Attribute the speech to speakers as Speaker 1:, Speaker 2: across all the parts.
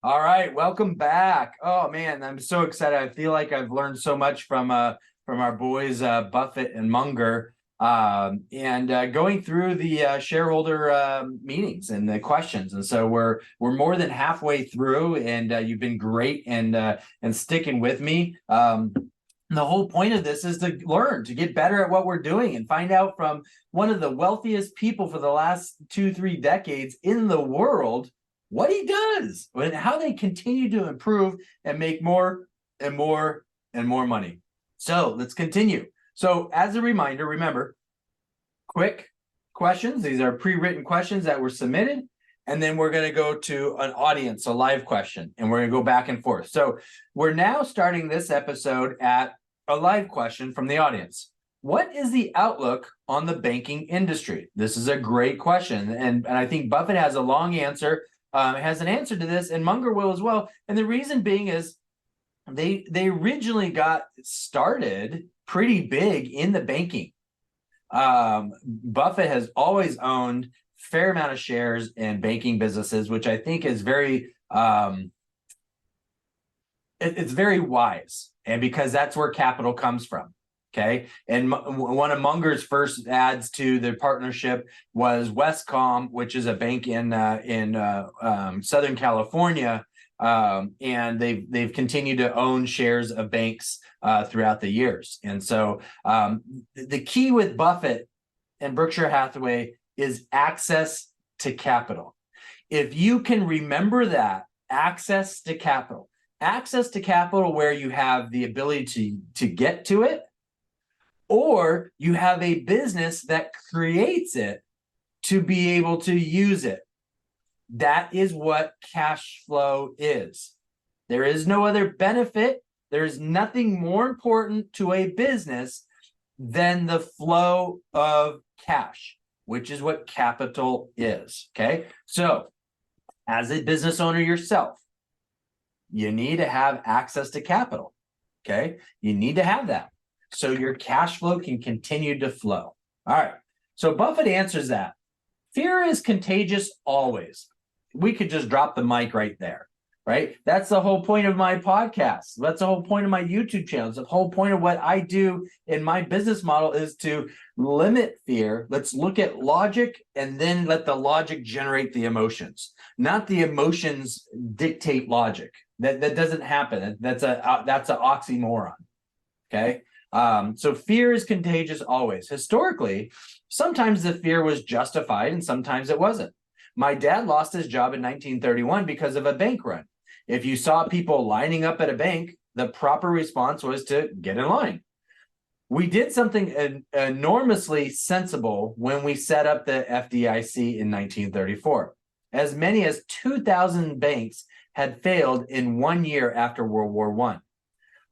Speaker 1: All right, welcome back. Oh man, I'm so excited. I feel like I've learned so much from our boys Buffett and Munger, and going through the shareholder meetings and the questions. And so we're more than halfway through, and you've been great and sticking with me. The whole point of this is to learn, to get better at what we're doing, and find out from one of the wealthiest people for the last 2-3 decades in the world what he does and how they continue to improve and make more and more and more money. So let's continue. So, as a reminder, remember, quick questions. These are pre-written questions that were submitted. And then we're going to go to an audience, a live question, and we're going to go back and forth. So we're now starting this episode at a live question from the audience. What is the outlook on the banking industry? This is a great question. And I think Buffett has a long answer, has an answer to this, and Munger will as well. And the reason being is they originally got started pretty big in the banking. Buffett has always owned fair amount of shares in banking businesses, which I think is very it's very wise, and because that's where capital comes from. Okay, and one of Munger's first ads to the partnership was Westcom, which is a bank in Southern California, and they've continued to own shares of banks throughout the years. And so the key with Buffett and Berkshire Hathaway is access to capital. If you can remember that, access to capital where you have the ability to get to it, or you have a business that creates it to be able to use it. That is what cash flow is. There is no other benefit. There is nothing more important to a business than the flow of cash, which is what capital is. Okay. So, as a business owner yourself, you need to have access to capital. Okay. You need to have that so your cash flow can continue to flow. All right. So, Buffett answers that. Fear is contagious always. We could just drop the mic right there, right? That's the whole point of my podcast. That's the whole point of my YouTube channel. The whole point of what I do in my business model is to limit fear. Let's look at logic and then let the logic generate the emotions, not the emotions dictate logic. That doesn't happen. That's an oxymoron. Okay. So fear is contagious always. Historically, sometimes the fear was justified and sometimes it wasn't. My dad lost his job in 1931 because of a bank run. If you saw people lining up at a bank, the proper response was to get in line. We did something enormously sensible when we set up the FDIC in 1934. As many as 2,000 banks had failed in 1 year after World War I.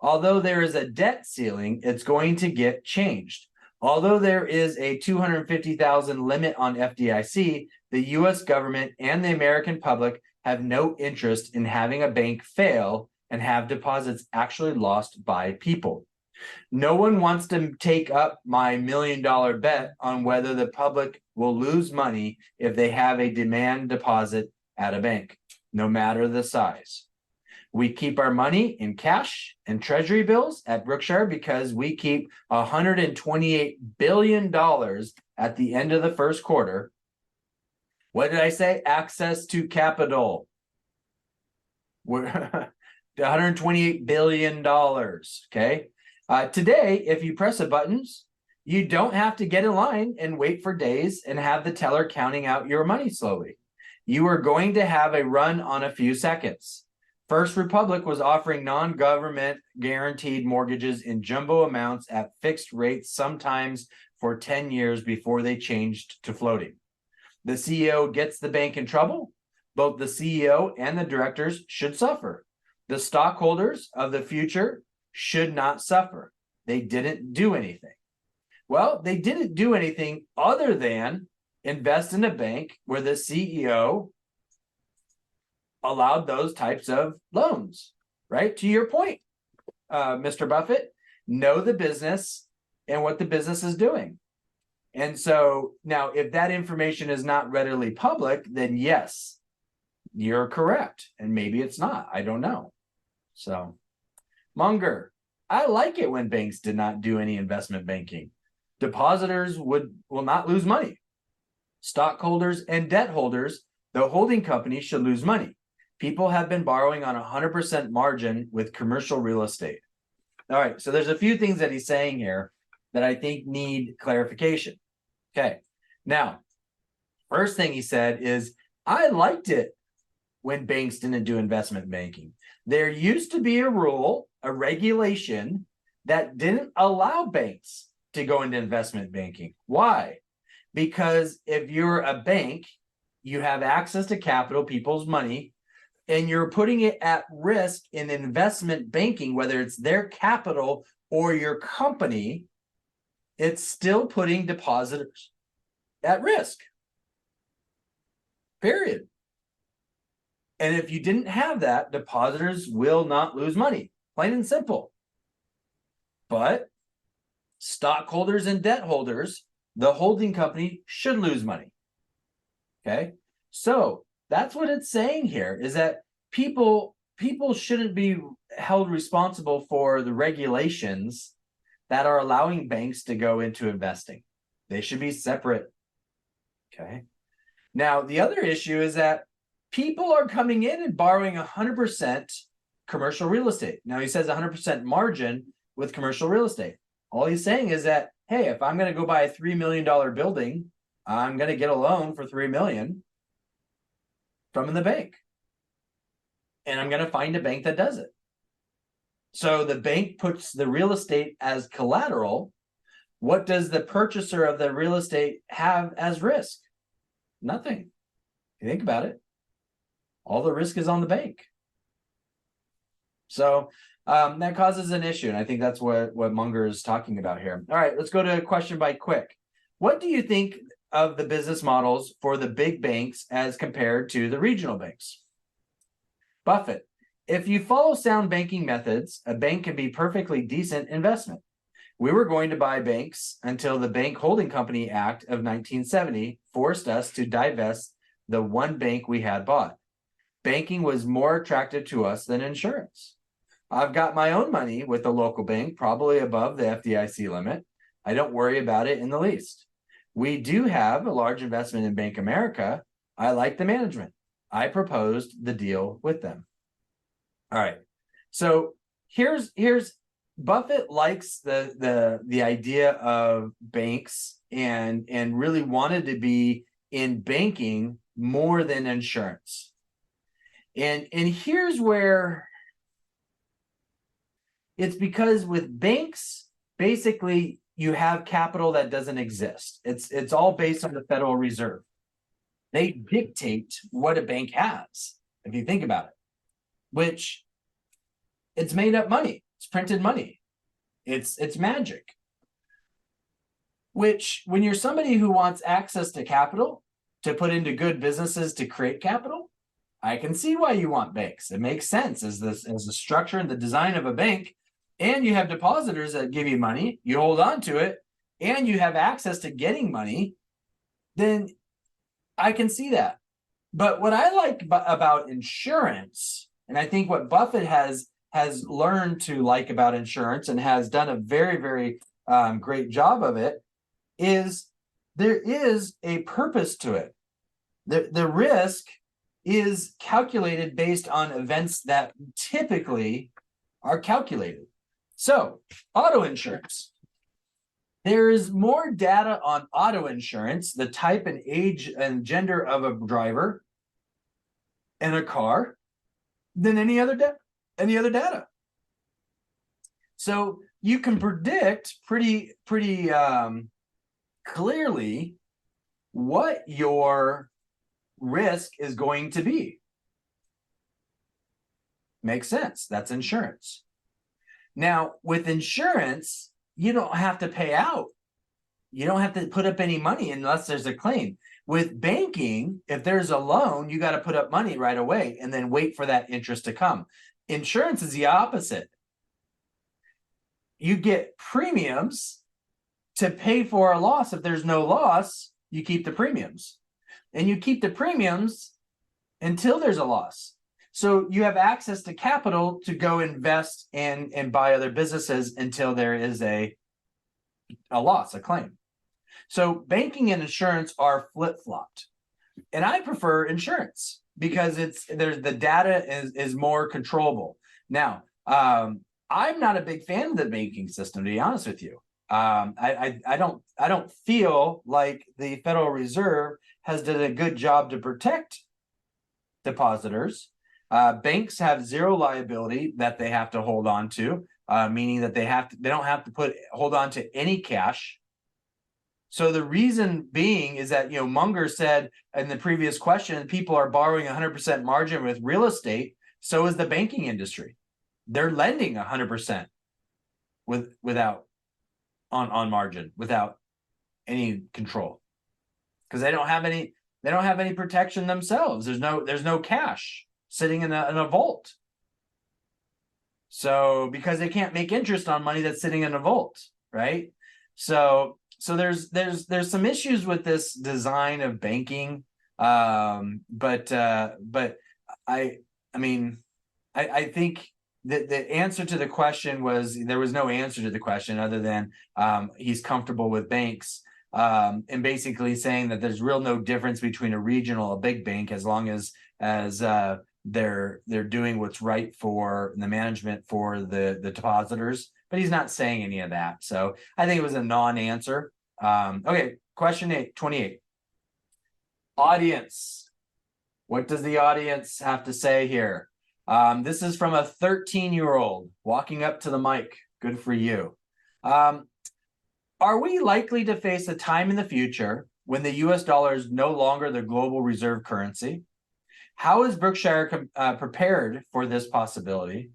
Speaker 1: Although there is a debt ceiling, it's going to get changed. Although there is a 250,000 limit on FDIC, the U.S. government and the American public have no interest in having a bank fail and have deposits actually lost by people. No one wants to take up my $1 million bet on whether the public will lose money if they have a demand deposit at a bank, no matter the size. We keep our money in cash and treasury bills at Berkshire because we keep $128 billion at the end of the first quarter. What did I say? Access to capital. We're $128 billion. Okay. Today, if you press a button, you don't have to get in line and wait for days and have the teller counting out your money slowly. You are going to have a run on a few seconds. First Republic was offering non-government guaranteed mortgages in jumbo amounts at fixed rates, sometimes for 10 years before they changed to floating. The CEO gets the bank in trouble. Both the CEO and the directors should suffer. The stockholders of the future should not suffer. They didn't do anything. Well, they didn't do anything other than invest in a bank where the CEO allowed those types of loans, right? To your point, Mr. Buffett, know the business and what the business is doing. And so now if that information is not readily public, then yes, You're correct. And maybe it's not. I don't know. So, Munger, I like it when banks did not do any investment banking. Depositors will not lose money. Stockholders and debt holders, the holding company, should lose money. People have been borrowing on 100% margin with commercial real estate. All right, so there's a few things that he's saying here that I think need clarification. Okay, now, first thing he said is, I liked it when banks didn't do investment banking. There used to be a rule, a regulation that didn't allow banks to go into investment banking. Why? Because if you're a bank, you have access to capital, people's money, and you're putting it at risk in investment banking, whether it's their capital or your company, it's still putting depositors at risk. Period. And if you didn't have that, depositors will not lose money, plain and simple. But stockholders and debt holders, the holding company, should lose money. Okay, so that's what it's saying here, is that people shouldn't be held responsible for the regulations that are allowing banks to go into investing. They should be separate. Okay. Now, the other issue is that people are coming in and borrowing 100% commercial real estate. Now, he says 100% margin with commercial real estate. All he's saying is that, hey, if I'm going to go buy a $3 million building, I'm going to get a loan for $3 million from the bank. And I'm going to find a bank that does it. So the bank puts the real estate as collateral. What does the purchaser of the real estate have as risk? Nothing. If you think about it, all the risk is on the bank. So that causes an issue. And I think that's what Munger is talking about here. All right, let's go to a question by Quick. What do you think of the business models for the big banks as compared to the regional banks? Buffett, if you follow sound banking methods, a bank can be perfectly decent investment. We were going to buy banks until the Bank Holding Company Act of 1970 forced us to divest the one bank we had bought. Banking was more attractive to us than insurance. I've got my own money with the local bank, probably above the FDIC limit. I don't worry about it in the least. We do have a large investment in Bank America. I like the management. I proposed the deal with them. All right. So here's Buffett likes the idea of banks and really wanted to be in banking more than insurance. And here's where it's because with banks, basically you have capital that doesn't exist. It's all based on the Federal Reserve. They dictate what a bank has, if you think about it, which it's made up money. It's printed money. It's magic. Which, when you're somebody who wants access to capital to put into good businesses to create capital, I can see why you want banks. It makes sense as the structure and the design of a bank. And you have depositors that give you money, you hold on to it, and you have access to getting money, then I can see that. But what I like about insurance, and I think what Buffett has learned to like about insurance and has done a very, very great job of it, is there is a purpose to it. The risk is calculated based on events that typically are calculated. So, auto insurance. There is more data on auto insurance, the type and age and gender of a driver and a car, than any other data. So you can predict pretty clearly what your risk is going to be. Makes sense. That's insurance. Now, with insurance, you don't have to pay out. You don't have to put up any money unless there's a claim. With banking, if there's a loan, you got to put up money right away and then wait for that interest to come. Insurance is the opposite. You get premiums to pay for a loss. If there's no loss, you keep the premiums. And you keep the premiums until there's a loss. So you have access to capital to go invest and buy other businesses until there is a loss, a claim. So banking and insurance are flip-flopped. And I prefer insurance because the data is more controllable. Now, I'm not a big fan of the banking system, to be honest with you. I don't feel like the Federal Reserve has done a good job to protect depositors. Banks have zero liability that they have to hold on to, meaning that they don't have to hold on to any cash. So the reason being is that, Munger said in the previous question, people are borrowing 100% margin with real estate. So is the banking industry. They're lending 100% without on margin, without any control, because they don't have any protection themselves. There's no cash sitting in a vault. So because they can't make interest on money that's sitting in a vault, right? So there's some issues with this design of banking, but I think the answer to the question was there was no answer to the question other than he's comfortable with banks, and basically saying that there's no difference between a regional, a big bank, as long as they're doing what's right for the management for the depositors. But he's not saying any of that. So I think it was a non-answer. Okay, question 28. Audience. What does the audience have to say here? This is from a 13-year-old walking up to the mic. Good for you. Are we likely to face a time in the future when the US dollar is no longer the global reserve currency? How is Berkshire prepared for this possibility?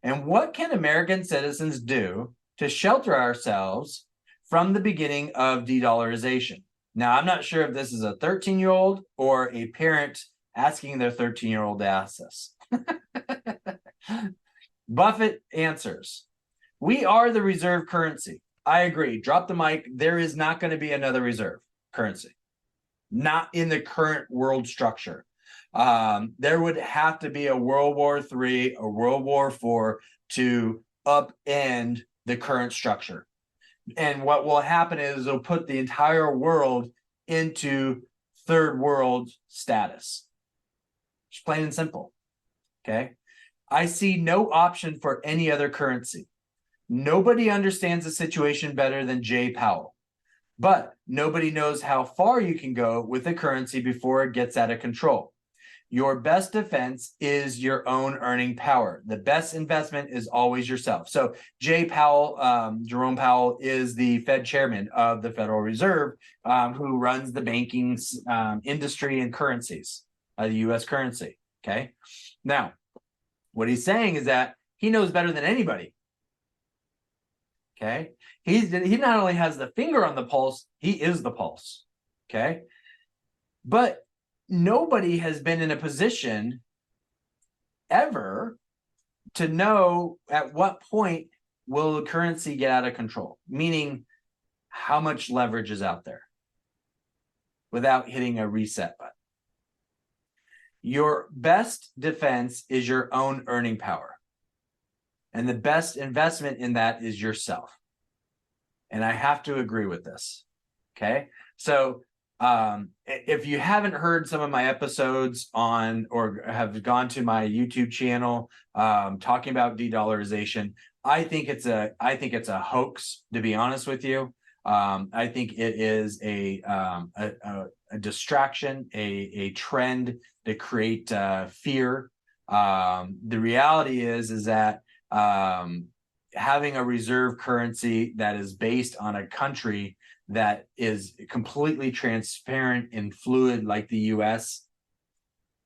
Speaker 1: And what can American citizens do to shelter ourselves from the beginning of de-dollarization? Now, I'm not sure if this is a 13-year-old or a parent asking their 13-year-old to ask this. Buffett answers, we are the reserve currency. I agree. Drop the mic. There is not going to be another reserve currency. Not in the current world structure. There would have to be a World War III or World War IV to upend the current structure. And what will happen is it'll put the entire world into third world status. Just plain and simple. Okay. I see no option for any other currency. Nobody understands the situation better than Jay Powell. But nobody knows how far you can go with a currency before it gets out of control. Your best defense is your own earning power. The best investment is always yourself. So Jay Powell, Jerome Powell, is the Fed chairman of the Federal Reserve, who runs the banking industry and currencies, the U.S. currency. Okay. Now, what he's saying is that he knows better than anybody. Okay. He not only has the finger on the pulse, he is the pulse. Okay. But nobody has been in a position ever to know at what point will the currency get out of control, meaning how much leverage is out there without hitting a reset button. Your best defense is your own earning power. And the best investment in that is yourself. And I have to agree with this. Okay. So if you haven't heard some of my episodes on or have gone to my YouTube channel talking about de-dollarization, I think it's a hoax, to be honest with you. I think it is a distraction, a trend to create fear. The reality is that having a reserve currency that is based on a country that is completely transparent and fluid like the U.S.,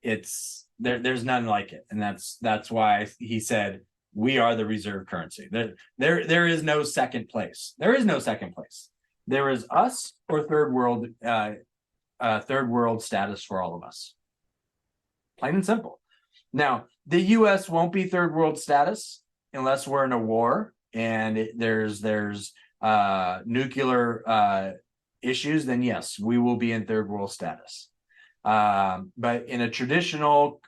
Speaker 1: there's none like it, and that's why he said we are the reserve currency. There is no second place. There is no second place. There is us or third world status for all of us. Plain and simple. Now, the U.S. won't be third world status unless we're in a war and there's nuclear issues. Then yes, we will be in third world status. But in a traditional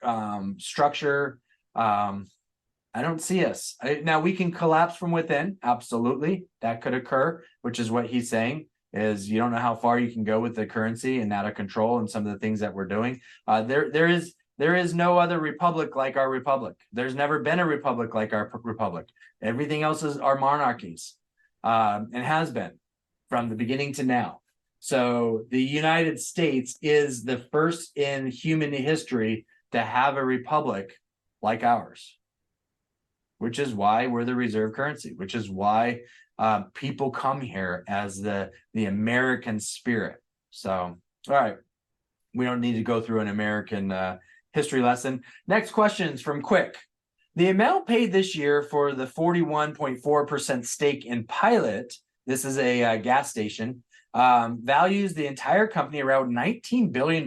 Speaker 1: structure, I don't see us. Now we can collapse from within. Absolutely. That could occur, which is what he's saying, is you don't know how far you can go with the currency and out of control and some of the things that we're doing. There is no other republic like our republic. There's never been a republic like our republic. Everything else are monarchies, and has been from the beginning to now. So the United States is the first in human history to have a republic like ours, which is why we're the reserve currency, which is why people come here as the American spirit. So, all right, we don't need to go through an American history lesson. Next questions from Quick. The amount paid this year for the 41.4% stake in Pilot, this is a gas station, values the entire company around $19 billion.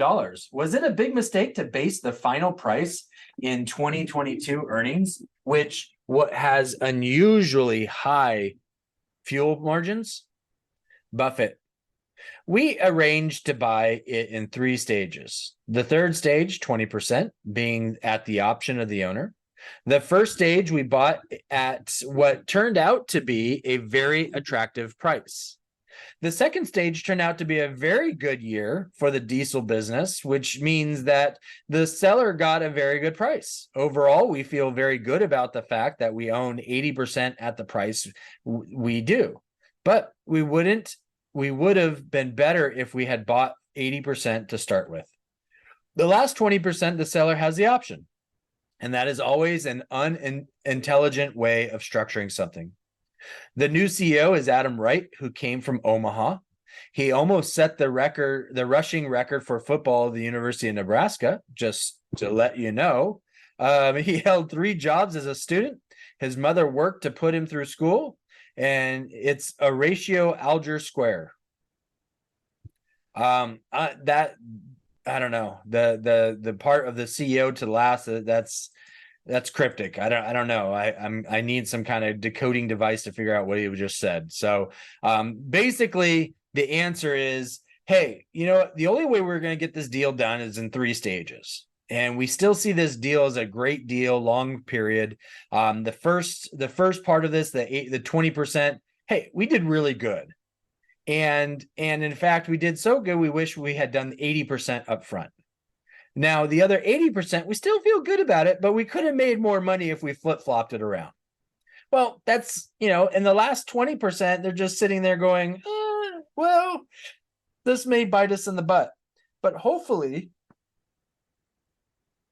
Speaker 1: Was it a big mistake to base the final price in 2022 earnings, which what has unusually high fuel margins? Buffett. We arranged to buy it in 3 stages. The third stage, 20%, being at the option of the owner. The first stage we bought at what turned out to be a very attractive price. The second stage turned out to be a very good year for the diesel business, which means that the seller got a very good price. Overall, we feel very good about the fact that we own 80% at the price we do. But we would have been better if we had bought 80% to start with. The last 20%, the seller has the option. And that is always an unintelligent way of structuring something. The new CEO is Adam Wright, who came from Omaha. He almost set the rushing record for football at the University of Nebraska, just to let you know. He held 3 jobs as a student. His mother worked to put him through school, and it's a ratio algebra square. I don't know. The part of the CEO to last, that's cryptic. I don't know. I need some kind of decoding device to figure out what he just said. So basically the answer is, hey, you know, the only way we're going to get this deal done is in 3 stages. And we still see this deal as a great deal, long period. The first part of this, the 20%, hey, we did really good. And in fact, we did so good, we wish we had done 80% up front. Now, the other 80%, we still feel good about it, but we could have made more money if we flip-flopped it around. Well, that's, you know, in the last 20%, they're just sitting there going, well, this may bite us in the butt. But hopefully,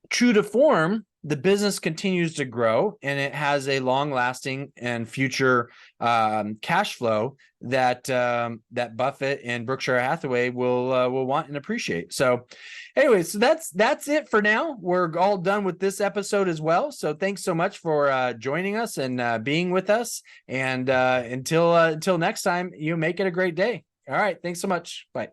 Speaker 1: true to form, the business continues to grow and it has a long-lasting and future cash flow that that Buffett and Berkshire Hathaway will want and appreciate. So anyway, so that's it for now. We're all done with this episode as well. So thanks so much for joining us and being with us. And until next time, you make it a great day. All right. Thanks so much. Bye.